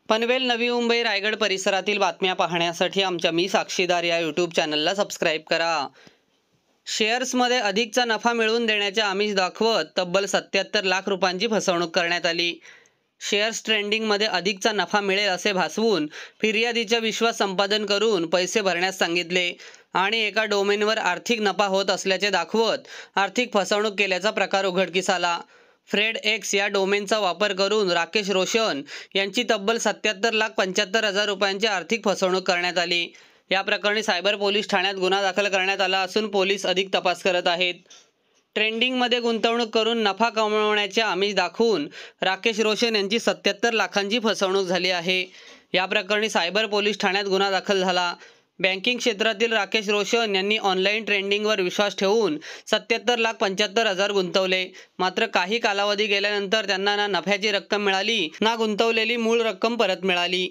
पनवेल, नवी मुंबई, रायगड परिसरातील बातम्या पाहण्यासाठी आमच्या मी साक्षीदार या यूट्यूब चॅनलला सबस्क्राईब करा. शेअर्समध्ये अधिकचा नफा मिळवून देण्याचे आमिष दाखवत तब्बल 77 लाख रुपयांची फसवणूक करण्यात आली. शेअर्स ट्रेडिंगमध्ये अधिकचा नफा मिळेल असे भासवून फिर्यादीचा विश्वास संपादन करून पैसे भरण्यास सांगितले आणि एका डोमेनवर आर्थिक नफा होत असल्याचे दाखवत आर्थिक फसवणूक केल्याचा प्रकार उघडकीस आला. फ्रेड एक्स या डोमेनचा वापर करून राकेश रोशन यांची तब्बल 77,75,000 रुपयांची आर्थिक फसवणूक करण्यात आली. या प्रकरणी सायबर पोलीस ठाण्यात गुन्हा दाखल करण्यात आला असून पोलीस अधिक तपास करत आहेत. ट्रेडिंगमध्ये गुंतवणूक करून नफा कमवण्याचे आमिष दाखवून राकेश रोशन यांची 77 लाखांची फसवणूक झाली आहे. या प्रकरणी सायबर पोलीस ठाण्यात गुन्हा दाखल झाला. बँकिंग क्षेत्रातील राकेश रोशन यांनी ऑनलाईन ट्रेडिंगवर विश्वास ठेवून 77,75,000 गुंतवले. मात्र काही कालावधी गेल्यानंतर त्यांना ना नफ्याची रक्कम मिळाली ना गुंतवलेली मूळ रक्कम परत मिळाली.